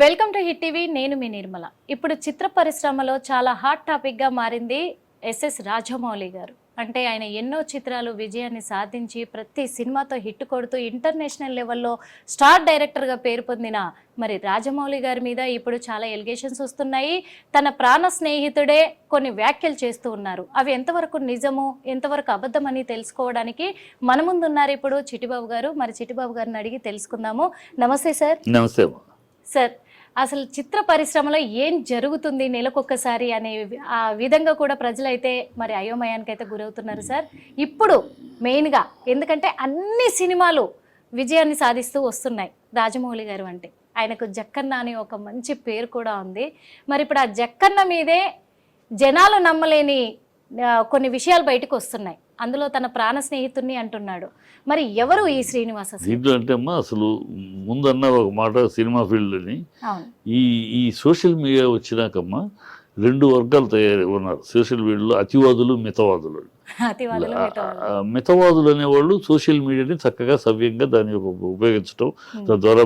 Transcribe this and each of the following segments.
Welcome to hit TV. నేను మీ నిర్మల. ఇప్పుడు చిత్ర పరిశ్రమలో చాలా హాట్ టాపిక్గా మారింది ఎస్ఎస్ రాజమౌళి గారు. అంటే ఆయన ఎన్నో చిత్రాలు విజయాన్ని సాధించి ప్రతి సినిమాతో హిట్ కొడుతూ ఇంటర్నేషనల్ లెవెల్లో స్టార్ డైరెక్టర్గా పేరు పొందిన మరి రాజమౌళి గారి మీద ఇప్పుడు చాలా ఎలిగేషన్స్ వస్తున్నాయి. తన ప్రాణ స్నేహితుడే కొన్ని వ్యాఖ్యలు చేస్తూ ఉన్నారు. అవి ఎంతవరకు నిజము, ఎంతవరకు అబద్ధం అని తెలుసుకోవడానికి మన ముందు ఉన్నారు ఇప్పుడు చిట్టిబాబు గారు. మరి చిట్టిబాబు గారిని అడిగి తెలుసుకుందాము. నమస్తే సార్. నమస్తే సార్, అసలు చిత్ర పరిశ్రమలో ఏం జరుగుతుంది నెలకొక్కసారి అనే ఆ విధంగా కూడా ప్రజలైతే మరి అయోమయానికి అయితే గురవుతున్నారు సార్. ఇప్పుడు మెయిన్గా ఎందుకంటే అన్ని సినిమాలు విజయాన్ని సాధిస్తూ వస్తున్నాయి రాజమౌళి గారు అంటే. ఆయనకు జక్కన్న అని ఒక మంచి పేరు కూడా ఉంది. మరి ఇప్పుడు ఆ జక్కన్న మీదే జనాలు నమ్మలేని కొన్ని విషయాలు బయటకు వస్తున్నాయి. అందులో తన ప్రాణ స్నేహితుడిని అంటున్నాడు. మరి ఎవరు ఈ శ్రీనివాస? దీంట్లో అంటే అమ్మా అసలు ముందన్న ఒక మాట సినిమా ఫీల్డ్ని ఈ సోషల్ మీడియా వచ్చినాకమ్మా రెండు వర్గాలు తయారై ఉన్నారు సోషల్ మీడియాలో, అతివాదులు, మితవాదులు. మితవాదులు అనేవాళ్ళు సోషల్ మీడియాని చక్కగా సవ్యంగా దాన్ని ఉపయోగించడం, తద్వారా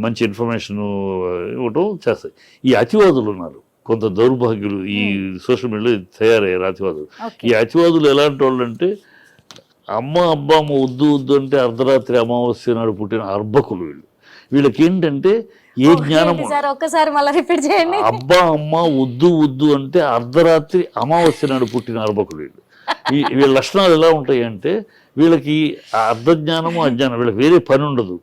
మంచి ఇన్ఫర్మేషన్ ఇవ్వటం చేస్తాయి. ఈ అతివాదులు ఉన్నారు కొంత దౌర్భాగ్యులు, ఈ సోషల్ మీడియాలో తయారయ్యారు అతివాదులు. ఈ అతివాదులు ఎలాంటి వాళ్ళు అంటే అమ్మ వద్దు వద్దు అంటే అర్ధరాత్రి అమావాస్య నాడు పుట్టిన అర్భకులు వీళ్ళు. వీళ్ళకి ఏంటంటే ఏ జ్ఞానం, అమ్మ వద్దు వద్దు అంటే అర్ధరాత్రి అమావాస్య నాడు పుట్టిన అర్భకులు వీళ్ళు. వీళ్ళ లక్షణాలు ఎలా ఉంటాయి అంటే వీళ్ళకి అర్ధజ్ఞానము అజ్ఞానం, వీళ్ళకి వేరే పని ఉండదు.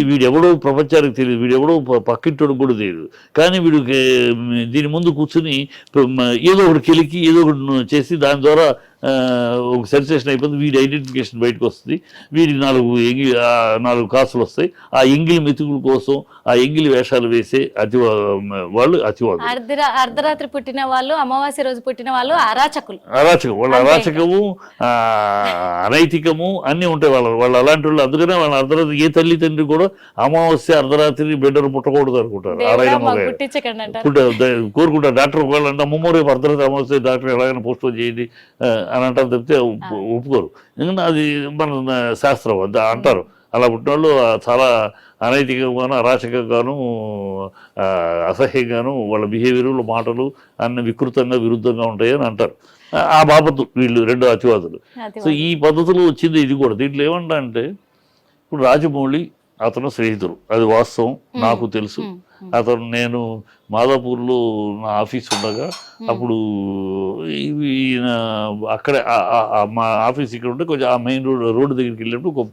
వీడెవడో ప్రపంచానికి తెలియదు, వీడెవడో పక్కింటోడు కూడా తెలియదు. కానీ వీడికి దీని ముందు కూర్చుని ఏదో ఒకటి కెలికి ఏదో ఒకటి చేసి దాని ద్వారా ఒక సెన్సేషన్ అయిపోతుంది. వీడి ఐడెంటిఫికేషన్ బయటకు వస్తుంది. వీడి నాలుగు కాసులు వస్తాయి. ఆ ఎంగిలి మెతుకుల కోసం ఆ ఎంగిలి వేషాలు వేసే వాళ్ళు అతివాదులు. అర్ధరాత్రి పుట్టిన వాళ్ళు, అమావాస్య రోజు పుట్టిన వాళ్ళు అరాచకం. వాళ్ళ అరాచకము, అనైతికము అన్నీ ఉంటాయి వాళ్ళు అలాంటి వాళ్ళు. అందుకనే వాళ్ళ అర్ధరాత్రి ఏ తల్లి తండ్రి కూడా అమావాస్య అర్ధరాత్రి బిడ్డను పుట్టకూడదు అనుకుంటారు. కోరుకుంటారు. డాక్టర్ ఒకవేళ అంటే అమ్మమ్మ రేపు అర్ధరాత్రి అమావాస్య డాక్టర్ ఎలాగైనా పోస్ట్ పోన్ చేయండి అని అంటారు తప్పితే ఒప్పుకోరు. ఎందుకంటే అది మన శాస్త్రం అంటారు. అలా పుట్టిన వాళ్ళు చాలా అనైతికంగాను, అరాచకంగాను, అసహ్యంగాను వాళ్ళ బిహేవియర్లు, మాటలు అన్ని వికృతంగా, విరుద్ధంగా ఉంటాయి అని అంటారు. ఆ బాబతు వీళ్ళు రెండు అతివాదులు. సో ఈ పద్ధతిలో వచ్చింది ఇది కూడా. దీంట్లో ఏమంటా అంటే ఇప్పుడు రాజమౌళి అతను స్నేహితుడు, అది వాస్తవం, నాకు తెలుసు. అతను నేను మాదాపూర్లో నా ఆఫీస్ ఉండగా అప్పుడు ఈయన అక్కడే మా ఆఫీస్ ఇక్కడ ఉంటే కొంచెం ఆ మెయిన్ రోడ్డు దగ్గరికి వెళ్ళినప్పుడు ఒక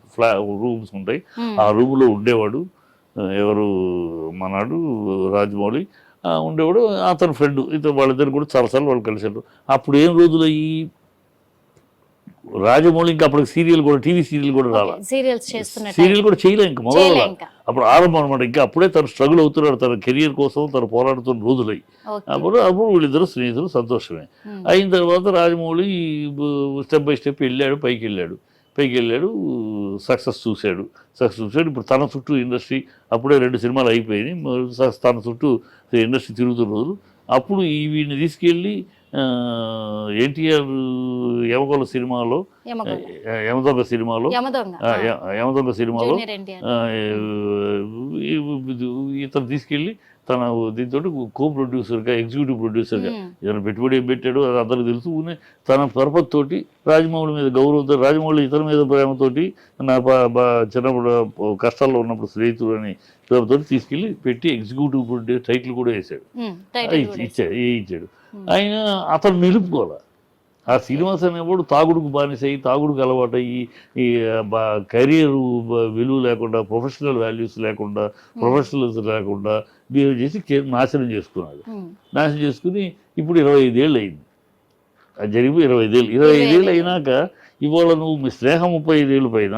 రూమ్స్ ఉంటాయి. ఆ రూమ్లో ఉండేవాడు ఎవరు మనాడు రాజమౌళి ఉండేవాడు. అతని ఫ్రెండ్ ఇతను వాళ్ళిద్దరు కూడా చాలాసార్లు వాళ్ళు కలిసారు. అప్పుడు ఏం రోజులు అయ్యి రాజమౌళి ఇంకా అప్పుడు సీరియల్ కూడా, టీవీ సీరియల్ కూడా రావాలి, సీరియల్ కూడా చేయలే ఇంకా మొదలు. అప్పుడు ఆరంభం అనమాట. ఇంకా అప్పుడే తను స్ట్రగుల్ అవుతున్నాడు తన కెరియర్ కోసం, తను పోరాడుతున్న రోజులై. అప్పుడు వీళ్ళిద్దరు స్నేహితులు, సంతోషమే. అయిన తర్వాత రాజమౌళి స్టెప్ బై స్టెప్ వెళ్ళాడు, పైకి వెళ్ళాడు, సక్సెస్ చూశాడు. ఇప్పుడు తన చుట్టూ ఇండస్ట్రీ, అప్పుడే 2 సినిమాలు అయిపోయినాయి, తన చుట్టూ ఇండస్ట్రీ తిరుగుతున్న రోజులు. అప్పుడు వీడిని తీసుకెళ్ళి ఎన్టీఆర్ యమదొంగ సినిమాలో ఇతను తీసుకెళ్ళి తన దీంతో కో ప్రొడ్యూసర్గా, ఎగ్జిక్యూటివ్ ప్రొడ్యూసర్గా ఇతను పెట్టుబడి ఏం పెట్టాడు అది అందరికీ తెలుసు. తన పరపతితోటి రాజమౌళి మీద గౌరవంతో, రాజమౌళి ఇతని మీద ప్రేమతోటి, నా చిన్నప్పుడు కష్టాల్లో ఉన్నప్పుడు స్నేహితుడు అని ప్రేమతో తీసుకెళ్ళి పెట్టి ఎగ్జిక్యూటివ్ ప్రొడ్యూసర్ టైటిల్ కూడా వేసాడు, ఇచ్చాడు. ఆయన అతను నిలుపుకోవాలి. ఆ శ్రీనివాస్ అనేవాడు తాగుడుకు బానిసయి, తాగుడుకు అలవాటయ్యి, ఈ కెరీర్ విలువ లేకుండా, ప్రొఫెషనల్ వాల్యూస్ లేకుండా, ప్రొఫెషనల్స్ లేకుండా బిహేవ్ చేసి నాశనం చేసుకుని ఇప్పుడు 25 ఏళ్ళు అయింది. అది జరిగి 25 ఏళ్ళు అయినాక ఇవాళ నువ్వు మీ స్నేహం 35 ఏళ్ళు పైన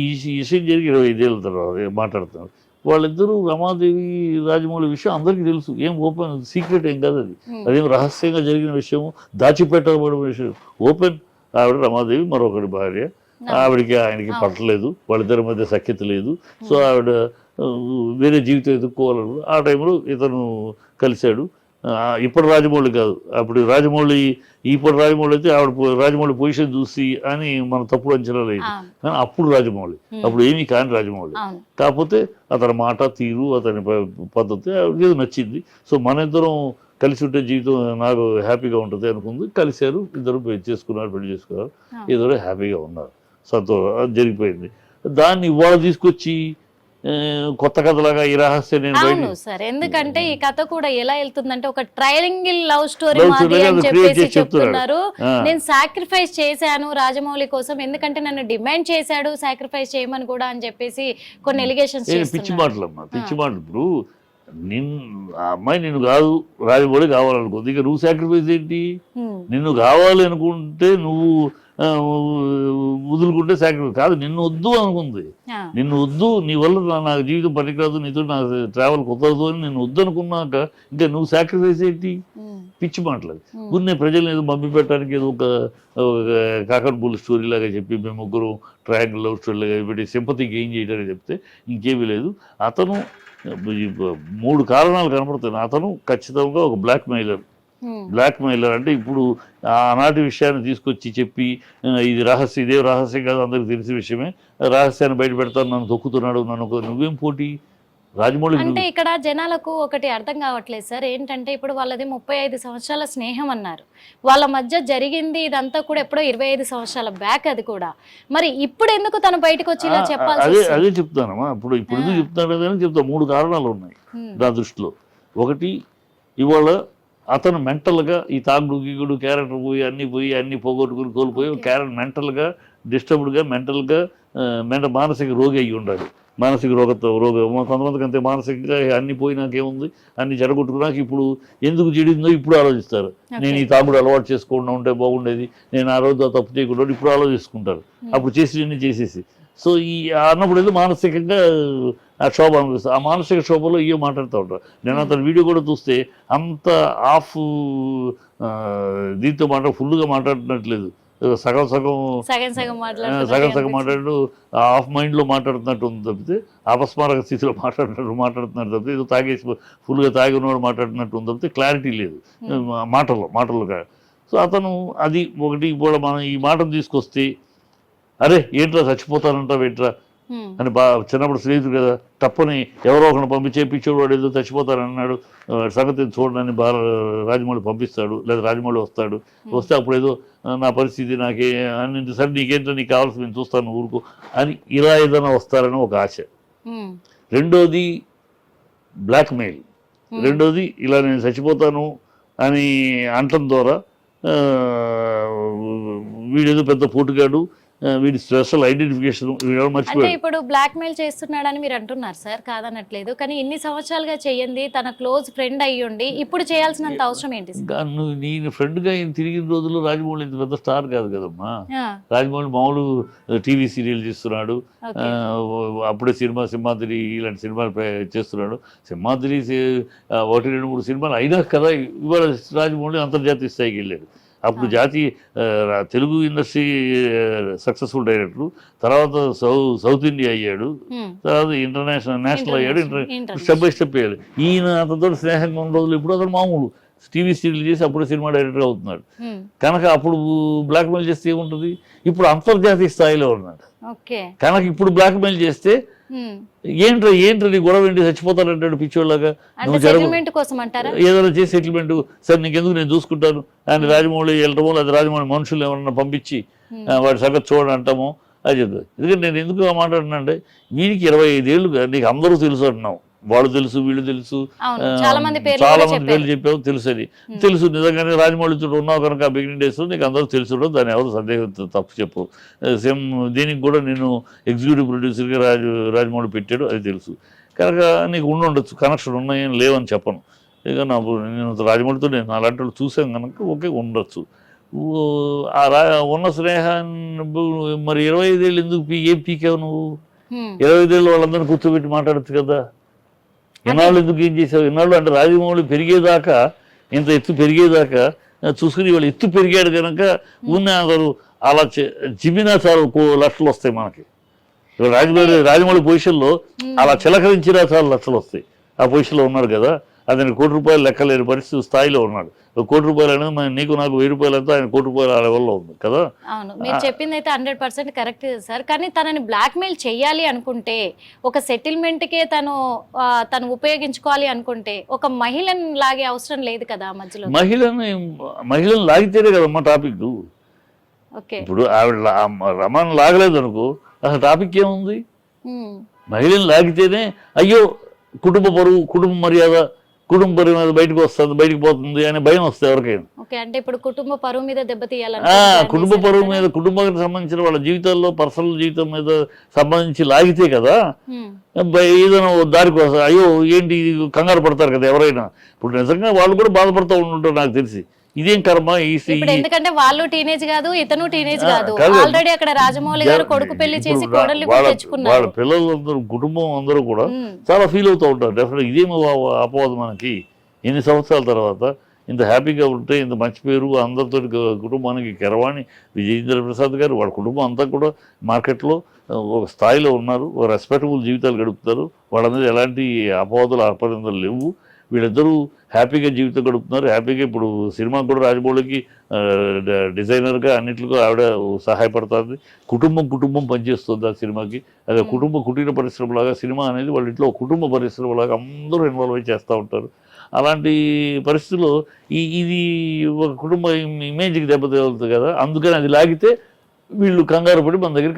ఈ విషయం జరిగి 25 ఏళ్ళ తర్వాత మాట్లాడుతున్నారు. వాళ్ళిద్దరూ రమాదేవి రాజమౌళి విషయం అందరికీ తెలుసు. ఏం ఓపెన్ సీక్రెట్ ఏం కాదు అది. అదేం రహస్యంగా జరిగిన విషయం, దాచిపెట్టబడిన విషయం. ఓపెన్. ఆవిడ రమాదేవి మరొకటి భార్య. ఆవిడకి ఆయనకి పట్టలేదు, వాళ్ళిద్దరి మధ్య సఖ్యత లేదు. సో ఆవిడ వేరే జీవితం ఎదుర్కోవాలను ఆ టైంలో ఇతను కలిశాడు. ఇప్పుడు రాజమౌళి కాదు, అప్పుడు రాజమౌళి ఇప్పుడు రాజమౌళి అయితే ఆవిడ రాజమౌళి పొజిషన్ చూసి అని మన తప్పుడు అంచనా లేదు. కానీ అప్పుడు రాజమౌళి, అప్పుడు ఏమీ కాని రాజమౌళి. కాకపోతే అతని మాట తీరు, అతని పద్ధతి ఏదో నచ్చింది. సో మన ఇద్దరం కలిసి ఉంటే జీవితం నాకు హ్యాపీగా ఉంటుంది అనుకుంది. కలిశారు, ఇద్దరు పెళ్లి చేసుకున్నారు, ఏదో హ్యాపీగా ఉన్నారు, సంతోషం జరిగిపోయింది. దాన్ని ఇవాళ తీసుకొచ్చి కొత్త కథలాగా ఈ రహస్యం అవును సార్. ఎందుకంటే ఈ కథ కూడా ఎలా వెళ్తుందంటే ఒక ట్రయాంగిల్ లవ్ స్టోరీ మాది అని చెప్పేసి చెప్తున్నారు. నేను సాక్రిఫైస్ చేశాను రాజమౌళి కోసం, ఎందుకంటే నన్ను డిమాండ్ చేశాడు సాక్రిఫైస్ చేయమని కూడా అని చెప్పేసి కొన్ని ఎలిగేషన్స్ చేస్తున్నారు. పిచ్చి మాటలమ్మా, పిచ్చి మాటలు. ఇప్పుడు ఆ అమ్మాయి నిన్ను కాదు, రాజమౌళి కావాలనుకుంది, ఇక నువ్వు సాక్రిఫైస్ ఏంటి? నిన్ను కావాలి అనుకుంటే నువ్వు వదులుకుంటే సాక్రిఫైస్ కాదు. నిన్ను వద్దు అనుకుంది, నిన్ను వద్దు, నీ వల్ల నాకు జీవితం పనికిరాదు, నీతో నాకు ట్రావెల్ కుదరదు అని నిన్ను వద్దు అనుకున్నాక ఇంకా నువ్వు సాక్రిఫైస్ ఏంటి? పిచ్చి మాటలు. కొన్ని ప్రజలను ఏదో మబ్బి పెట్టడానికి ఏదో ఒక కాకర్ బుల్ స్టోరీ లాగా చెప్పి మేము ముగ్గురు ట్రయాంగిల్ లవ్ స్టోరీ లాగా పెట్టి సింపతి గెయిన్ చేయడానికి చెప్తే ఇంకేమీ లేదు. అతను 3 కారణాలు కనపడుతున్నాయి. అతను ఖచ్చితంగా ఒక బ్లాక్ మెయిలర్ అంటే ఇప్పుడు ఆనాటి విషయాన్ని తీసుకొచ్చి చెప్పి ఇది రహస్యం, ఇదే రహస్యం కాదు, అందరికి తెలిసిన విషయమే, రహస్యాన్ని బయట పెడతాను, నన్ను తొక్కుతున్నాడు, నువ్వేం పోటీ రాజమౌళి అంటే ఇక్కడ జనాలకు ఒకటి అర్థం కావట్లేదు సార్. ఏంటంటే ఇప్పుడు వాళ్ళది 35 సంవత్సరాల స్నేహం అన్నారు, వాళ్ళ మధ్య జరిగింది ఇదంతా కూడా ఎప్పుడో 25 సంవత్సరాల బ్యాక్. అది కూడా మరి ఇప్పుడు ఎందుకు తను బయటకు వచ్చి ఇలా చెప్పాలి? అదే చెప్తానమ్మా. ఇప్పుడు ఎందుకు చెప్తాను చెప్తా. 3 కారణాలు ఉన్నాయి నా దృష్టిలో. ఒకటి, ఇవాళ అతను మెంటల్గా ఈ తాగుడు గీగుడు క్యారెక్టర్ పోయి అన్ని పోగొట్టుకుని కోల్పోయి క్యారెక్టర్ మెంటల్గా డిస్టర్బ్డ్గా మానసిక రోగి అయ్యి ఉండాలి. మానసిక రోగం కొంతమందికి అంతే. మానసికంగా అన్ని పోయినాకేముంది, అన్ని జరగొట్టుకున్నాక ఇప్పుడు ఎందుకు చెడిందో ఇప్పుడు ఆలోచిస్తారు. నేను ఈ తాగుడు అలవాటు చేసుకోకుండా ఉంటే బాగుండేది, నేను ఆ రోజు తప్పు చేయకుండా ఇప్పుడు ఆలోచిస్తుంటారు. అప్పుడు చేసేసి సో ఈ అన్నప్పుడు ఏదో మానసికంగా ఆ శోభ అనిపిస్తుంది. ఆ మానసిక శోభలో ఇవో మాట్లాడుతూ ఉంటారు. నేను అతని వీడియో కూడా చూస్తే అంత ఆఫ్ దీంతో ఫుల్గా మాట్లాడుతున్నట్లేదు, సగం మాట్లాడు ఆఫ్ మైండ్లో మాట్లాడుతున్నట్టు ఉంది తప్పితే, అపస్మారక స్థితిలో మాట్లాడుతున్నట్టు తప్పితే, ఏదో తాగేసి ఫుల్గా తాగి ఉన్నవాడు మాట్లాడుతున్నట్టు ఉంది తప్పితే క్లారిటీ లేదు మాటల్లో. సో అతను అది ఒకటి. ఇప్పుడు మనం ఈ మాటను తీసుకొస్తే అరే ఏంట్రా చచ్చిపోతానంటావు ఏంట్రా అని చిన్నప్పుడు స్నేహితుడు కదా, తప్పని ఎవరో ఒకరిని పంపించేపించాడు, వాడు ఏదో చచ్చిపోతానన్నాడు, సంగతి చూడడానికి రాజమౌళి పంపిస్తాడు, లేదా రాజమౌళి వస్తే అప్పుడు ఏదో నా పరిస్థితి నాకే అని, సరే నీకేంటో నీకు కావాల్సి నేను చూస్తాను ఊరుకో అని ఇలా ఏదైనా వస్తారని ఒక ఆశ. రెండోది బ్లాక్మెయిల్. రెండోది ఇలా నేను చచ్చిపోతాను అని అంటం ద్వారా వీడేదో పెద్ద పోటుగాడు, వీడి స్పెషల్ ఐడెంటిఫికేషన్ అంటే ఇప్పుడు బ్లాక్ మెయిల్ చేస్తున్నాడని మీరు అంటున్నారు సార్, కాదనట్లేదు. కానీ ఇన్ని సంవత్సరాలుగా చెయ్యండి, తన క్లోజ్ ఫ్రెండ్ అయ్యుండి ఇప్పుడు చేయాల్సినంత అవసరం ఏంటి? నేను ఫ్రెండ్గా ఆయన తిరిగిన రోజుల్లో రాజమౌళి ఇంత పెద్ద స్టార్ కాదు కదమ్మా. రాజమౌళి మామూలు టీవీ సీరియల్ చేస్తున్నాడు, అప్పుడే సింహాద్రి ఇలాంటి సినిమాలు చేస్తున్నాడు. సింహాద్రి 1-2-3 సినిమాలు అయినా కదా ఇవాళ రాజమౌళి అంతర్జాతీయ స్థాయికి వెళ్ళాడు. అప్పుడు తెలుగు ఇండస్ట్రీ సక్సెస్ఫుల్ డైరెక్టర్, తర్వాత సౌత్ ఇండియా అయ్యాడు, తర్వాత నేషనల్ అయ్యాడు, స్టెప్ బై స్టెప్ అయ్యాడు. ఈయన అతనితో స్నేహంగా ఉన్న రోజులు ఇప్పుడు అతను మామూలు టీవీ సీరియల్ చేసి అప్పుడు సినిమా డైరెక్టర్ అవుతున్నాడు కనుక అప్పుడు బ్లాక్మెయిల్ చేస్తే ఏముంటుంది? ఇప్పుడు అంతర్జాతీయ స్థాయిలో ఉన్నాడు కనుక ఇప్పుడు బ్లాక్మెయిల్ చేస్తే ఏంట్రా నీ గొడవ ఏంటి, చచ్చిపోతానంటాడు పిచ్చోళ్ళగా. ఏదైనా చేసి సెటిల్మెంట్, సరే నీకెందుకు నేను చూసుకుంటాను అని రాజమౌళి వెళ్ళటమో, లేదా రాజమౌళి మనుషులు ఎవరన్నా పంపించి వాడి సంగతి చూడండి అంటామో అది చెప్తాను. ఎందుకంటే నేను ఎందుకు మాట్లాడుతున్నా అంటే వీరికి 25 ఏళ్ళుగా నీకు అందరూ తెలుసు అంటున్నావు, వాళ్ళు తెలుసు, వీళ్ళు తెలుసు, చాలా మంది పేర్లు చెప్పావు, తెలుసు నిజంగానే రాజమౌళితో ఉన్నావు కనుక బిగినింగ్ డేస్ నీకు అందరూ తెలుసు, దాన్ని ఎవరు సందేహం తప్పు చెప్పు. సేమ్ దీనికి కూడా నేను ఎగ్జిక్యూటివ్ ప్రొడ్యూసర్గా రాజమౌళి పెట్టాడు, అది తెలుసు కనుక నీకు ఉండొచ్చు, కనెక్షన్ ఉన్నాయని లేవని చెప్పను. ఇక నేను రాజమౌళితో నేను అలాంటి వాళ్ళు చూసాను కనుక ఓకే ఉండొచ్చు. ఉన్న స్నేహాన్ని మరి 25 ఏళ్ళు ఎందుకు ఏం పీకావు నువ్వు? 25 ఏళ్ళు వాళ్ళందరినీ కూర్చోబెట్టి మాట్లాడచ్చు కదా. ఇన్నాళ్ళు ఎందుకు ఏం చేసావు? ఇన్నాళ్ళు అంటే రాజమౌళి పెరిగేదాకా, ఇంత ఎత్తు పెరిగేదాకా చూసుకుని వాళ్ళు ఎత్తు పెరిగాడు కనుక ఉన్న అలా జిమ్మినా చాలు లక్షలు వస్తాయి మనకి. రాజమౌళి పొజిషన్లో అలా చిలకరించినా చాలు లక్షలు వస్తాయి. ఆ పొజిషన్లో ఉన్నారు కదా, అతని ₹1 లెక్కలేని పరిస్థితి స్థాయిలో ఉన్నాడు. ₹1 అనేది నీకు నాకు ₹1000 ఆయన ₹1 ఆ లెవెల్లో ఉంది కదా. అవును, మీరు చెప్పింది అయితే 100% కరెక్ట్ సార్. కానీ తనని బ్లాక్మెయిల్ చేయాలి అనుకుంటే, ఒక సెటిల్మెంట్కే తను ఉపయోగించుకోవాలి అనుకుంటే, ఒక మహిళను లాగే అవసరం లేదు కదా ఆ మధ్యలో. మహిళను లాగితేనే కదమ్మా టాపిక్. ఓకే, ఇప్పుడు ఆవిడ రమాను లాగలేదు అనుకో, అసలు టాపిక్ ఏముంది? మహిళను లాగితేనే అయ్యో కుటుంబ పరువు, కుటుంబ మర్యాద, కుటుంబ పరువు మీద బయటకు పోతుంది అనే భయం వస్తుంది ఎవరికైనా. ఓకే, అంటే ఇప్పుడు కుటుంబ పరువు మీద దెబ్బతీయాలని కుటుంబ పరువు మీద, కుటుంబానికి సంబంధించిన వాళ్ళ జీవితాల్లో పర్సనల్ జీవితం మీద సంబంధించి లాగితే కదా ఏదైనా దారికి వస్తారు. అయ్యో ఏంటి కంగారు పడతారు కదా ఎవరైనా. ఇప్పుడు నిజంగా వాళ్ళు కూడా బాధపడుతూ ఉంటుంటారు నాకు తెలిసి. ఇదేం కర్మ ఎందుకంటే వాళ్ళు టీనేజ్ కాదు, ఇతను టీనేజ్ కాదు. ఆల్రెడీ అక్కడ రాజమౌళి గారు కొడుకు పెళ్లి చేసి కోడల్ని తెచ్చుకున్నారు. వాళ్ళ పిల్లలందరూ, కుటుంబం అందరూ కూడా చాలా ఫీల్ అవుతూ ఉంటారు. డెఫినెట్ ఇదేమో అపవాదం మనకి. ఎన్ని సంవత్సరాల తర్వాత ఇంత హ్యాపీగా ఉంటే, ఇంత మంచి పేరు అందరితో కుటుంబానికి. కీరవాణి విజయేంద్ర ప్రసాద్ గారు వాళ్ళ కుటుంబం అంతా కూడా మార్కెట్లో ఒక స్థాయిలో ఉన్నారు, ఒక రెస్పెక్టబుల్ జీవితాలు గడుపుతారు. వాళ్ళ మీద ఎలాంటి అపవాదులు అపనిందలు లేవు. వీళ్ళిద్దరూ హ్యాపీగా జీవితం గడుపుతున్నారు. హ్యాపీగా ఇప్పుడు సినిమా కూడా రాజమౌళికి డిజైనర్గా అన్నింటిలో ఆవిడ సహాయపడుతుంది. కుటుంబం పనిచేస్తుంది ఆ సినిమాకి. అదే కుటీర పరిశ్రమలాగా సినిమా అనేది వాళ్ళ ఇంట్లో కుటుంబ పరిశ్రమలాగా అందరూ ఇన్వాల్వ్ అయి చేస్తూ ఉంటారు. అలాంటి పరిస్థితుల్లో ఇది ఒక కుటుంబ ఇమేజ్కి దెబ్బతీలుతుంది కదా. అందుకని అది లాగితే వీళ్ళు కంగారు పడి మన దగ్గర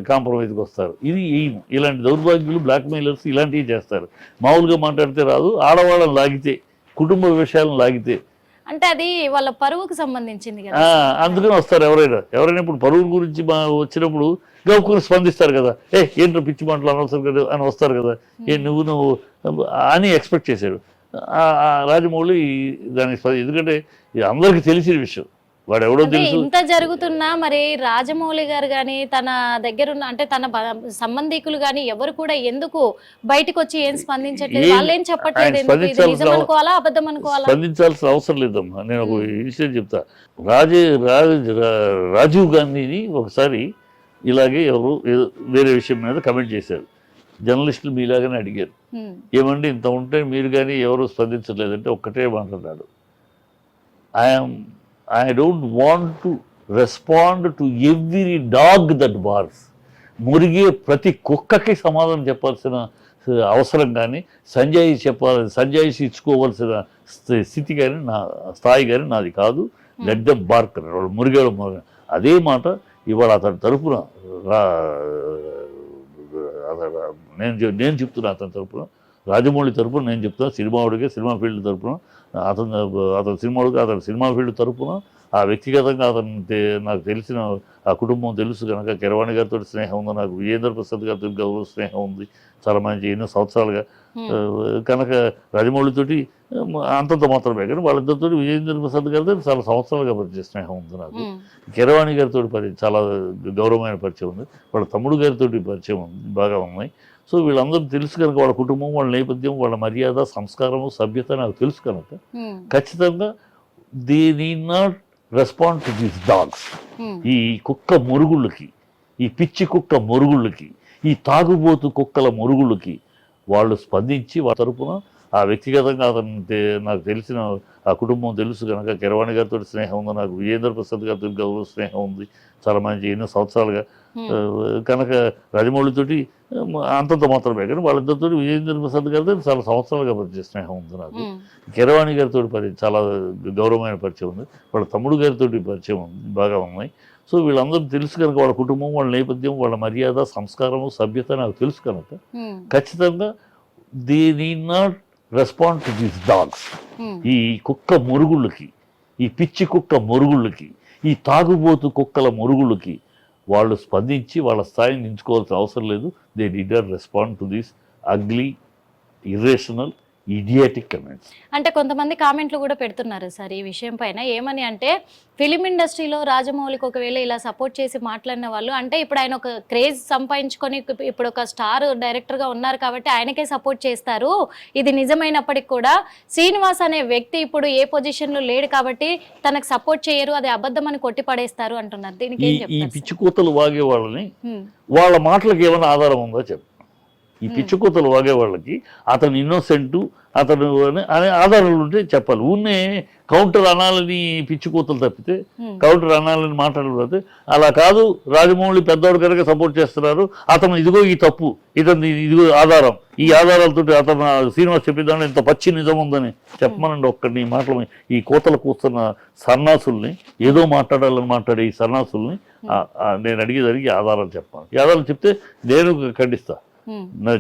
కాంప్రమైజ్కి వస్తారు. ఇది ఇలాంటి దౌర్భాగ్యులు, బ్లాక్మెయిలర్స్ ఇలాంటివి చేస్తారు. మామూలుగా మాట్లాడితే రాదు. ఆడవాళ్ళని లాగితే, కుటుంబ విషయాలను లాగితే, అంటే అది వాళ్ళ పరువుకు సంబంధించింది కదా. అందుకని వస్తారు ఎవరైనా ఇప్పుడు పరువు గురించి వచ్చినప్పుడు గౌకుని స్పందిస్తారు కదా. ఏంటో పిచ్చి మాటలు అనవసరం కదా అని వస్తారు కదా. నువ్వు అని ఎక్స్పెక్ట్ చేశాడు రాజమౌళి దానికి. ఎందుకంటే అందరికీ తెలిసిన విషయం, వాడు ఎవడో తెలుసు. ఇంత జరుగుతున్నా మరి రాజమౌళి గారు కానీ, తన దగ్గరున్న అంటే తన సంబంధికులు కానీ ఎవరు కూడా ఎందుకు బయటకు వచ్చి ఏం స్పందించట్లేదు? వాళ్ళు ఏం చెప్పట్లేదు? అబద్ధం అనుకోవాలా? స్పందించాల్సిన అవసరం లేదమ్మా. నేను ఒక విషయం చెప్తా. రాజీవ్ గాంధీని ఒకసారి ఇలాగే ఎవరు వేరే విషయం మీద కమెంట్ చేశారు. జర్నలిస్టులు మీలాగానే అడిగారు, ఏమండి ఇంత ఉంటే మీరు కానీ ఎవరు స్పందించలేదంటే ఒక్కటే మాట్లాడాడు, I don't want to respond to every dog that barks. మురిగే ప్రతి కుక్కకి సమాధానం చెప్పాల్సిన అవసరం కానీ, సంజాయిషి ఇచ్చుకోవాల్సిన స్థితి కానీ స్థాయి కానీ నాది కాదు. Let them bark. మురిగేడు. అదే మాట ఇవాళ అతని తరపున నేను చెప్తున్నా. అతని తరపున, రాజమౌళి తరపున నేను చెప్తున్నా. సినిమా ఫీల్డ్ తరపున అతని సినిమా ఫీల్డ్ తరపున ఆ వ్యక్తిగతంగా నాకు తెలిసిన ఆ కుటుంబం తెలుసు కనుక. కీరవాణి గారితో స్నేహం ఉంది నాకు, విజయేంద్ర ప్రసాద్ గారితో గౌరవ స్నేహం ఉంది చాలా మంచి, ఎన్నో సంవత్సరాలుగా కనుక. రాజమౌళితోటి అంతంత మాత్రమే కానీ వాళ్ళిద్దరితో విజయేంద్ర ప్రసాద్ గారితో చాలా సంవత్సరాలుగా పరిచయ స్నేహం ఉంది నాకు. కీరవాణి గారితో చాలా గౌరవమైన పరిచయం ఉంది. వాళ్ళ తమ్ముడు గారితో పరిచయం బాగా ఉన్నాయి. సో వీళ్ళందరూ తెలుసు కనుక, వాళ్ళ కుటుంబం, వాళ్ళ నేపథ్యం, వాళ్ళ మర్యాద, సంస్కారము, సభ్యత నాకు తెలుసు కనుక ఖచ్చితంగా they need not respond to these dogs. ఈ కుక్క మురుగుళ్ళకి, ఈ పిచ్చి కుక్క మురుగుళ్ళకి, ఈ తాగుబోతు కుక్కల మురుగుళ్ళకి వాళ్ళు స్పందించి వాళ్ళ తరపున ఆ వ్యక్తిగతంగా నాకు తెలిసిన ఆ కుటుంబం తెలుసు కనుక. కీరవాణి గారితో స్నేహం ఉంది నాకు, విజయేంద్ర ప్రసాద్ గారితో గౌరవ స్నేహం ఉంది చాలా మంచి, ఎన్నో సంవత్సరాలుగా కనుక. రాజమౌళితోటి అంతంత మాత్రమే కానీ వాళ్ళిద్దరితో విజయేంద్ర ప్రసాద్ గారితో చాలా సంవత్సరాలుగా పరిచయ స్నేహం ఉంది నాకు. కీరవాణి గారితో చాలా గౌరవమైన పరిచయం ఉంది. వాళ్ళ తమ్ముడు గారితో పరిచయం బాగా ఉన్నాయి. సో వీళ్ళందరూ తెలుసు కనుక, వాళ్ళ కుటుంబం, వాళ్ళ నేపథ్యం, వాళ్ళ మర్యాద, సంస్కారము, సభ్యత నాకు తెలుసు కనుక ఖచ్చితంగా they need not respond to these dogs. ఈ కుక్క మురుగుళ్ళకి, ఈ పిచ్చి కుక్క మురుగుళ్ళకి, ఈ తాగుబోతు కుక్కల మురుగుళ్ళకి వాళ్ళు స్పందించి వాళ్ళ స్థాయిని నించుకోవాల్సిన అవసరం లేదు. They did not respond to this ugly, irrational, idiotic comments. అంటే కొంతమంది కామెంట్లు కూడా పెడుతున్నారు సార్ ఈ విషయం పైన. ఏమని అంటే, ఫిలిం ఇండస్ట్రీలో రాజమౌళికి ఒకవేళ ఇలా సపోర్ట్ చేసి మాట్లాడిన వాళ్ళు, అంటే ఇప్పుడు ఆయన ఒక క్రేజ్ సంపాదించుకొని ఇప్పుడు ఒక స్టార్ డైరెక్టర్గా ఉన్నారు కాబట్టి ఆయనకే సపోర్ట్ చేస్తారు. ఇది నిజమైనప్పటికి కూడా శ్రీనివాస్ అనే వ్యక్తి ఇప్పుడు ఏ పొజిషన్లో లేడు కాబట్టి తనకు సపోర్ట్ చేయరు, అది అబద్ధం అని కొట్టి పడేస్తారు అంటున్నారు. దీనికి ఈ పిచ్చి కూతలు వాగే వాళ్ళని వాళ్ళ మాటలకు ఏమైనా ఆధారం ఉందో చెప్పు. ఈ పిచ్చి కూతలు వాగే వాళ్ళకి అతను ఇన్నోసెంటు అతను అనే ఆధారాలు ఉంటే చెప్పాలి. ఊనే కౌంటర్ అనాలని పిచ్చి కూతలు తప్పితే, కౌంటర్ అనాలని మాట్లాడకపోతే అలా కాదు. రాజమౌళి పెద్దవాడు కనుక సపోర్ట్ చేస్తున్నారు, అతను ఇదిగో ఈ తప్పు, ఇతను ఇదిగో ఆధారం, ఈ ఆధారాలతో అతను శ్రీనివాస్ చెప్పేదాన్ని ఇంత పచ్చి నిజం ఉందని చెప్పమనండి. ఒక్కడిని మాటలు ఈ కూతలు కూస్తున్న సన్నాసుల్ని, ఏదో మాట్లాడాలని మాట్లాడే ఈ సన్నాసుల్ని నేను అడిగేదానికి ఆధారాలు చెప్పాను. ఈ ఆధారాలు చెప్తే నేను ఖండిస్తా.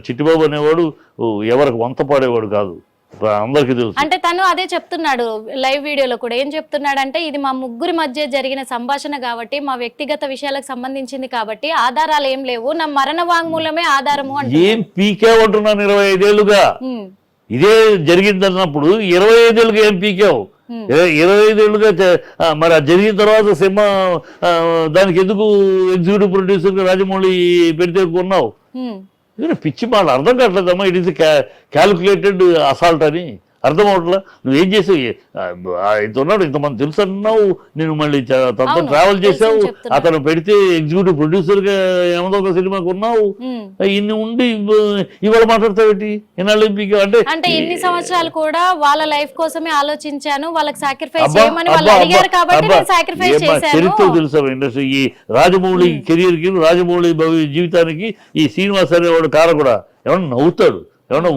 చిట్టిబాబు అనేవాడు ఎవరికి వంత పాడేవాడు కాదు, అందరికీ తెలుసు. అంటే తను అదే చెప్తున్నాడు లైవ్ వీడియోలో కూడా. ఏం చెప్తున్నాడు అంటే, ఇది మా ముగ్గురి మధ్య జరిగిన సంభాషణ కాబట్టి, మా వ్యక్తిగత విషయాలకు సంబంధించింది కాబట్టి ఆధారాలు ఏం లేవు, నా మరణ వాంగ్మూలమే ఆధారము అంటే. ఏం పీకేమంటున్నాను 25 ఏళ్ళుగా ఇదే జరిగిందన్నప్పుడు 25 ఏళ్ళుగా ఏం పీకావు? 25 ఏళ్ళుగా మరి జరిగిన తర్వాత సినిమా దానికి ఎందుకు ఎగ్జిక్యూటివ్ ప్రొడ్యూసర్గా రాజమౌళి పెడితే కొన్నావు? పిచ్చి మాట అర్థం కావట్లేదమ్మా. ఇట్ ఈస్ క్యాలిక్యులేటెడ్ అసాల్ట్ అని అర్థం అవట్లా. నువ్వేం చేసావు? ఇంత ఉన్నాడు, ఇంతమంది తెలుసు అంటున్నావు, నేను మళ్ళీ తనతో ట్రావెల్ చేసావు, అతను పెడితే ఎగ్జిక్యూటివ్ ప్రొడ్యూసర్గా ఏమదో ఒక సినిమాకి ఉన్నావు, ఇన్ని ఉండి ఇవాళ మాట్లాడతావేంటి? ఎన్నాళ్ళు అంటే ఇన్ని సంవత్సరాలు కూడా వాళ్ళ లైఫ్ కోసమే ఆలోచించాను, వాళ్ళకి సాక్రిఫైస్ చేయమని వాళ్ళు అడిగారు కాబట్టి నేను సాక్రిఫైస్ చేశాను. చరిత్ర తెలుసా ఇండస్ట్రీ? ఈ రాజమౌళి కెరియర్ కి, రాజమౌళి జీవితానికి ఈ శ్రీనివాస్ అనేవాడు కారకుడా? ఏమన్నా నవ్వుతాడు, ఏమన్నా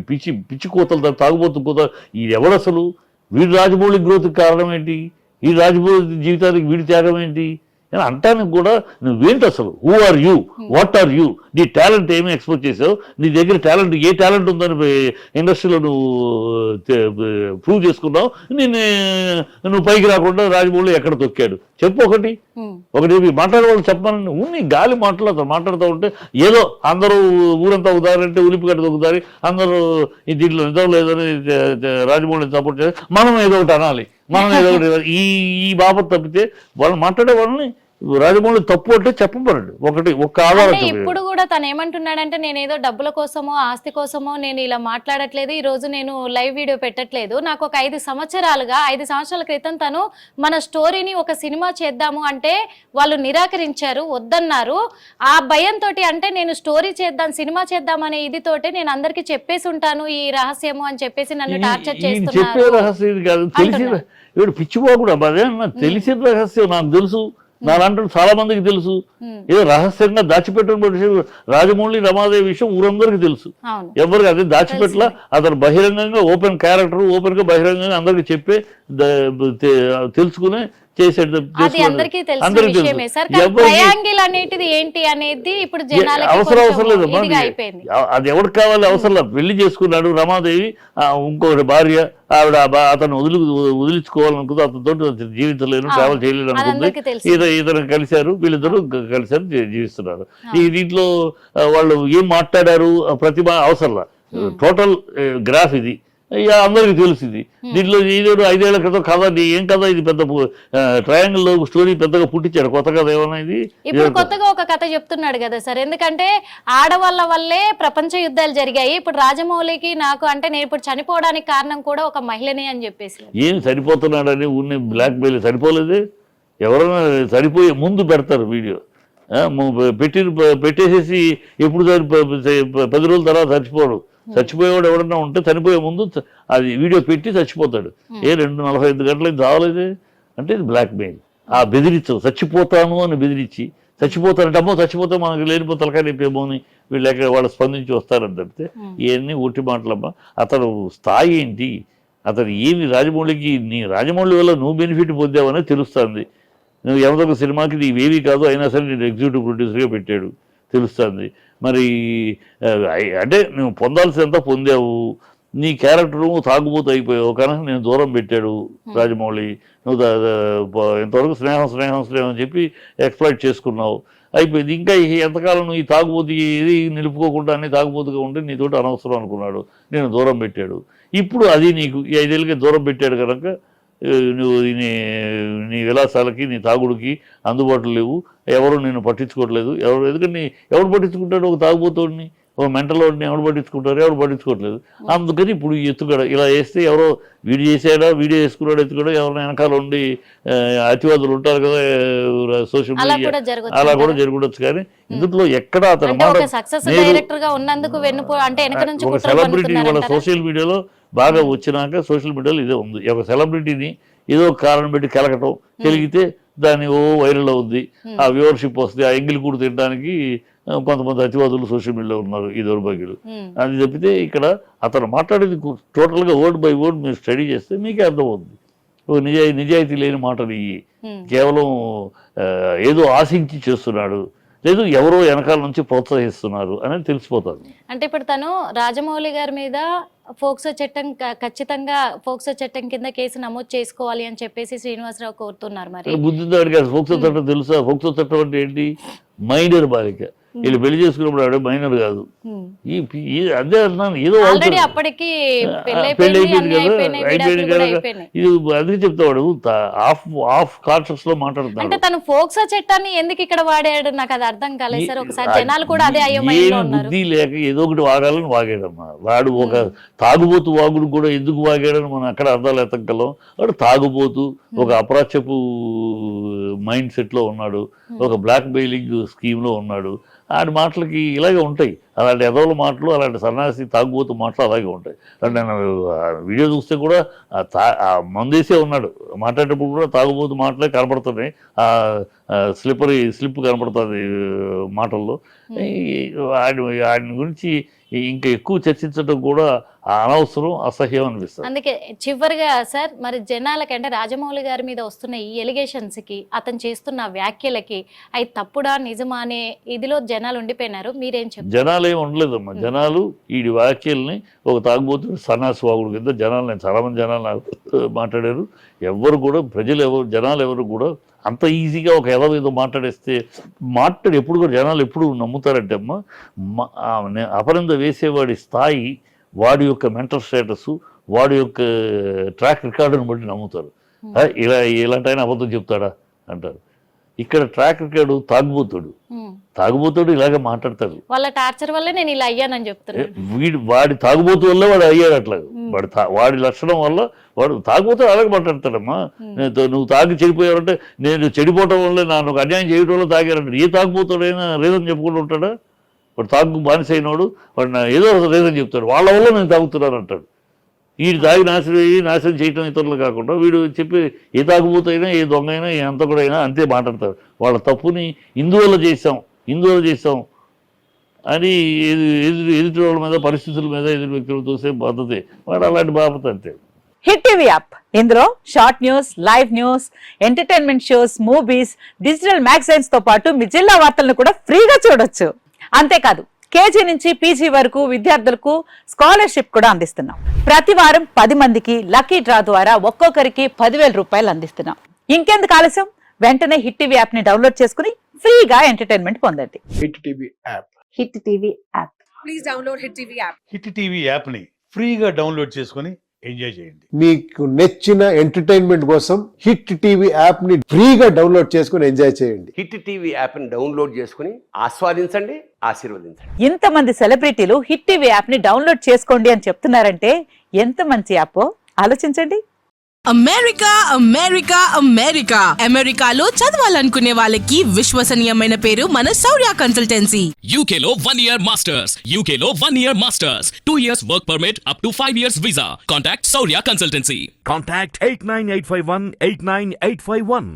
పిచ్చి పిచ్చి కూతలు తాగుబోతు కూత. ఇది ఎవడు అసలు? వీడి రాజమౌళి గ్రోత్కి కారణం ఏంటి? ఈ రాజమౌళి జీవితానికి వీడి త్యాగం ఏంటి అంటానికి కూడా నువ్వేంటి అసలు? Who are you? What are you? నీ టాలెంట్ ఏమి ఎక్స్పోజ్ చేసావు? నీ దగ్గర టాలెంట్, ఏ టాలెంట్ ఉందని ఇండస్ట్రీలో నువ్వు ప్రూవ్ చేసుకున్నావు? నువ్వు పైకి రాకుండా రాజమౌళి ఎక్కడ తొక్కాడు చెప్పు. ఒకటి మాట్లాడేవాళ్ళు చెప్పమని ఉన్ని గాలి మాట్లాడుతూ ఉంటే ఏదో అందరూ ఊరంతా ఉదారంటే ఉలిపిగడ్డ దొక్కుతారు, అందరూ దీంట్లో నిజం లేదని రాజమౌళిని సపోర్ట్ చేసి మనం ఏదో ఒకటి అనాలి, మనం ఏదో ఒకటి ఈ బాబత్ తప్పితే వాళ్ళు మాట్లాడే వాళ్ళని రాజమౌళి తప్పు అంటే చెప్పబడండి. ఒక్క ఆధారం. ఇప్పుడు కూడా తను ఏమంటున్నాడంటే, నేను ఏదో డబ్బుల కోసమో ఆస్తి కోసమో నేను ఇలా మాట్లాడట్లేదు, ఈ రోజు నేను లైవ్ వీడియో పెట్టట్లేదు. నాకు ఒక 5 సంవత్సరాల క్రితం తను మన స్టోరీని ఒక సినిమా చేద్దాము అంటే వాళ్ళు నిరాకరించారు, వద్దన్నారు. ఆ భయంతో అంటే నేను స్టోరీ చేద్దాం, సినిమా చేద్దాం అనే ఇదితోటే నేను అందరికి చెప్పేసి ఉంటాను ఈ రహస్యము అని చెప్పేసి నన్ను టార్చర్ చేస్తున్నారు. పిచ్చిపోకూడదు, అదే తెలిసిన రహస్యం నాకు తెలుసు, నాలంటూ చాలా మందికి తెలుసు. ఏదో రహస్యంగా దాచిపెట్టిన రాజమౌళి రమాదేవి విషయం ఊరందరికీ తెలుసు. ఎవరికి అదే దాచిపెట్టలా. అతను బహిరంగంగా ఓపెన్ క్యారెక్టర్, ఓపెన్ గా బహిరంగంగా అందరికి చెప్పే తెలుసుకునే చేసేది అందరికీ తెలుసు. అవసరం లేదమ్మా, అది ఎవరికి కావాలి అవసరం లేదు. పెళ్లి చేసుకున్నాడు రమాదేవి, ఇంకొకటి భార్య, ఆవిడ అతను వదిలించుకోవాలనుకుంది, అతనితో జీవించలేను, ట్రావెల్ చేయలేను అనుకుంది, ఇతను కలిశారు, వీళ్ళిద్దరు కలిశారు, జీవిస్తున్నారు. ఈ దీంట్లో వాళ్ళు ఏం మాట్లాడారు ప్రతిభ అవసరంలా, టోటల్ గ్రాఫ్ ఇది అందరికి తెలిసింది. దీంట్లో ఏదో 5 ఏళ్ల క్రితం కథ, ఏం కథ ఇది? పెద్ద ట్రయాంగిల్ లో స్టోరీ పెద్దగా పుట్టించాడు, కొత్త కథ ఏమన్నా ఇది? ఇప్పుడు కొత్తగా ఒక కథ చెప్తున్నాడు కదా సార్, ఎందుకంటే ఆడవాళ్ళ వల్లే ప్రపంచ యుద్ధాలు జరిగాయి. ఇప్పుడు రాజమౌళికి నాకు అంటే నేను ఇప్పుడు చనిపోవడానికి కారణం కూడా ఒక మహిళనే అని చెప్పేసి. ఏం సరిపోతున్నాడని ఉన్న బ్లాక్ మెయిల్ సరిపోలేదే. ఎవరైనా సరిపోయే ముందు పెడతారు వీడియో, పెట్టేసేసి ఎప్పుడు 10 రోజుల తర్వాత చచ్చిపోయేవాడు ఎవడన్నా ఉంటే చనిపోయే ముందు అది వీడియో పెట్టి చచ్చిపోతాడు. 2:45 గంటలైంది రావలేదే అంటే ఇది బ్లాక్ మెయిల్. ఆ బెదిరించవు, చచ్చిపోతాను అని బెదిరించి, చచ్చిపోతారంటే అమ్మో చచ్చిపోతే మనకు లేనిపోతే తలకాయ లేపేమో అని వాళ్ళు స్పందించి వస్తారని తప్పితే ఇవన్నీ ఒట్టి మాటలమ్మా. అతను స్థాయి ఏంటి, అతను ఏమి రాజమౌళికి, నీ రాజమౌళి వల్ల నువ్వు బెనిఫిట్ పొందావనే తెలుస్తుంది. నువ్వు ఎవరొక సినిమాకి నీవేవి కాదు అయినా సరే నేను ఎగ్జిక్యూటివ్ ప్రొడ్యూసర్గా పెట్టాడు తెలుస్తుంది. మరి అంటే నువ్వు పొందాల్సినంత పొందావు, నీ క్యారెక్టరు తాగుబోతు అయిపోయావు కనుక నేను దూరం పెట్టాడు రాజమౌళి. నువ్వు ఎంతవరకు స్నేహం అని చెప్పి ఎక్స్ప్లాయిట్ చేసుకున్నావు, అయిపోయింది. ఇంకా ఎంతకాలం నువ్వు ఈ తాగుబోతు ఏది నిలుపుకోకుండా అన్ని తాగుబోతుగా ఉంటే నీతోటి అనవసరం అనుకున్నాడు, నేను దూరం పెట్టాడు. ఇప్పుడు అది నీకు ఈ 5 ఏళ్ళకి దూరం పెట్టాడు కనుక నువ్వు నీ విలాసాలకి, నీ తాగుడికి అందుబాటులో లేవు, ఎవరు నేను పట్టించుకోవట్లేదు. ఎందుకంటే ఎవరు పట్టించుకుంటాడు ఒక తాగుబోతోడిని? ఓ మెంటల్ వాడిని ఎవరు పట్టించుకుంటారు, ఎవరు పట్టించుకోవట్లేదు. అందుకని ఇప్పుడు ఎత్తుగడ ఇలా వేస్తే ఎవరో వీడియో చేసాడా, వీడియో వేసుకున్నాడు ఎత్తుగడ, ఎవరైనా వెనకాల ఉండి అతివాదులు ఉంటారు కదా సోషల్ మీడియా, అలా కూడా జరుగుండొచ్చు. కానీ ఇందులో ఎక్కడ అతను ఒక సెలబ్రిటీ వాళ్ళ సోషల్ మీడియాలో బాగా వచ్చినాక సోషల్ మీడియాలో ఇదే ఉంది. ఒక సెలబ్రిటీని ఏదో కారణం పెట్టి కెలకటం, కెలిగితే దాన్ని వైరల్ అవుద్ది, ఆ వ్యూవర్షిప్ వస్తుంది, ఆ ఎంగిలి కూడు తినడానికి కొంతమంది అతివాదులు సోషల్ మీడియాలో ఉన్నారు, ఈ దౌర్భాగ్యులు. అది తప్పితే ఇక్కడ అతను మాట్లాడేది టోటల్గా వర్డ్ బై వర్డ్ మీరు స్టడీ చేస్తే మీకే అర్థమవుతుంది. నిజాయితీ లేని మాటలు ఇవి, కేవలం ఏదో ఆశించి చేస్తున్నాడు, లేదు ఎవరో వెనకాల నుంచి ప్రోత్సహిస్తున్నారు అనేది తెలిసిపోతుంది. అంటే ఇప్పుడు తను రాజమౌళి గారి మీద ఫోక్సో చట్టం ఖచ్చితంగా ఫోక్సో చట్టం కింద కేసు నమోదు చేసుకోవాలి అని చెప్పేసి శ్రీనివాసరావు కోరుతున్నారు. మరి బుద్ధిదాడికి ఫోక్సో చట్టం తెలుసా? ఫోక్సో చట్టం అంటే ఏంటి? మైనర్ బాలిక, వీళ్ళు పెళ్లి చేసుకున్నప్పుడు ఆవిడ మైనర్ కాదు. అదే అన్నాను, ఏదో అప్పటికి పెళ్లి అయిపోయింది కదా, అయిపోయింది కదా. ఇది అదే చెప్తావాడు ఆఫ్ కాన్షియస్ లో మాట్లాడుతున్నాడు. అంటే తను ఫోక్సో చట్టాన్ని ఎందుకు ఇక్కడ వాడాడు నాకు అది అర్థం కాలేదు సార్. ఒకసారి జనాలు కూడా అదే బుద్ధి లేక ఏదో ఒకటి వాగాలని వాగాడమ్మా. వాడు ఒక తాగుబోతు వాగుడు కూడా ఎందుకు వాగాడని మనం అక్కడ అర్థాలు ఎత్తగలం. వాడు తాగుబోతు, ఒక అప్రాచ్యపు మైండ్ సెట్ లో ఉన్నాడు, ఒక బ్లాక్ మెయిలింగ్ స్కీమ్ లో ఉన్నాడు. ఆడి మాటలకి ఇలాగే ఉంటాయి, అలాంటి ఎదవల మాటలు, అలాంటి సన్నాసి తాగుబోతు మాటలు అలాగే ఉంటాయి. నేను వీడియో చూస్తే కూడా మందేసే ఉన్నాడు, మాట్లాడేటప్పుడు కూడా తాగుబోతు మాటలే కనపడుతున్నాయి, స్లిప్ కనపడుతుంది మాటల్లో. ఆయన గురించి ఇంకా ఎక్కువ చర్చించడం కూడా అనవసరం, అసహ్యం అనిపిస్తుంది. అందుకే చివరిగా సార్, మరి జనాలకి అంటే రాజమౌళి గారి మీద వస్తున్న ఈ ఎలిగేషన్స్ కి, అతను చేస్తున్న వ్యాఖ్యలకి అవి తప్పుడా నిజమా అనే ఇదిలో జనాలు ఉండిపోయినారు. మీరేం చెప్తారు? జనాలు ఏమి ఉండలేదమ్మా. జనాలు ఈ వ్యాఖ్యల్ని ఒక తాగుబోతు సన్నాసి వాగుడు కింద జనాలు, నేను చాలామంది జనాలు మాట్లాడారు. ఎవరు కూడా జనాలు ఎవరు కూడా అంత ఈజీగా ఒక ఏదో మాట్లాడేస్తే ఎప్పుడు కూడా జనాలు ఎప్పుడు నమ్ముతారంటే అమ్మా, అపరింద వేసేవాడి స్థాయి, వాడి యొక్క మెంటల్ స్టేటస్, వాడి యొక్క ట్రాక్ రికార్డును బట్టి నమ్ముతారు. ఇలాంటి ఆయన అబద్ధం చెప్తాడా అంటారు. ఇక్కడ ట్రాక్ రికార్డు తాగుబోతుడు ఇలాగే మాట్లాడతాడు. వాళ్ళ టార్చర్ వల్ల నేను ఇలా అయ్యానని చెప్తాను. వాడి తాగుబోతు వల్ల వాడు అయ్యాడు అట్లా. వాడి లక్షణం వల్ల వాడు తాగుబోతు అలాగే మాట్లాడతాడమ్మా. నువ్వు తాగి చెడిపోయావంటే నేను చెడిపోవటం వల్ల నాకు అన్యాయం చేయడం వల్ల తాగారంటే ఏ తాగుబోతుడైనా రీజన్ చెప్పుకుంటూ ఉంటాడా? వాడు తాగు బానిస అయినవాడు వాడు ఏదో రీజన్ చెప్తాడు, వాళ్ళ వల్ల నేను తాగుతున్నాను అంటాడు. వీడు తాగి నాశనం చేయటం ఇతరులు కాకుండా వీడు చెప్పి ఏ తాగుబోతైనా, ఏ దొంగ అయినా, ఏ అంతకుడైనా అంతే మాట్లాడతారు. వాళ్ళ తప్పుని ఇందువల్ల చేసాం అని ఎదుటి వాళ్ళ మీద, పరిస్థితుల మీద, ఎదుటి వ్యక్తులు చూసే పద్ధతి వాడు అలాంటి బాపత అంతే. హిట్ టీవీ యాప్, ఇందులో short news, live news, entertainment shows, movies, digital magazines తో పాటు మీ జిల్లా వార్తలను కూడా ఫ్రీగా చూడొచ్చు. అంతేకాదు కేజీ నుంచి పీజీ వరకు విద్యార్థులకు స్కాలర్షిప్ కూడా అందిస్తున్నాం. ప్రతి వారం 10 మందికి లక్కీ డ్రా ద్వారా ఒక్కొక్కరికి 10,000 రూపాయలు అందిస్తున్నాం. ఇంకెందుకు ఆలస్యం, వెంటనే హిట్ టీవీ యాప్ ని డౌన్లోడ్ చేసుకుని ఫ్రీగా ఎంటర్టైన్మెంట్ పొందండి. Hit TV app. Hit TV app. Please download hit TV app. Hit TV app ని ఫ్రీగా డౌన్లోడ్ చేసుకుని ఎంజాయ్ చేయండి. మీకు నచ్చిన ఎంటర్టైన్మెంట్ కోసం హిట్ టీవీ యాప్ ని ఫ్రీగా డౌన్లోడ్ చేసుకుని ఎంజాయ్ చేయండి. హిట్ టీవీ యాప్ ని డౌన్లోడ్ చేసుకుని ఆస్వాదించండి, ఆశీర్వదించండి. ఇంతమంది సెలబ్రిటీలు హిట్ టీవీ యాప్ ని డౌన్లోడ్ చేసుకోండి అని చెప్తున్నారంటే ఎంత మంచి యాప్ ఆలోచించండి. అమెరికా అమెరికాలో చదవాలనుకునే వాళ్ళకి విశ్వసనీయమైన పేరు మన శౌర్య కన్సల్టెన్సీ. UK లో 1 year masters, UK లో 1 year masters, 2 years work permit up to 5 years visa. Contact Saurya Consultancy. Contact 89851 89851.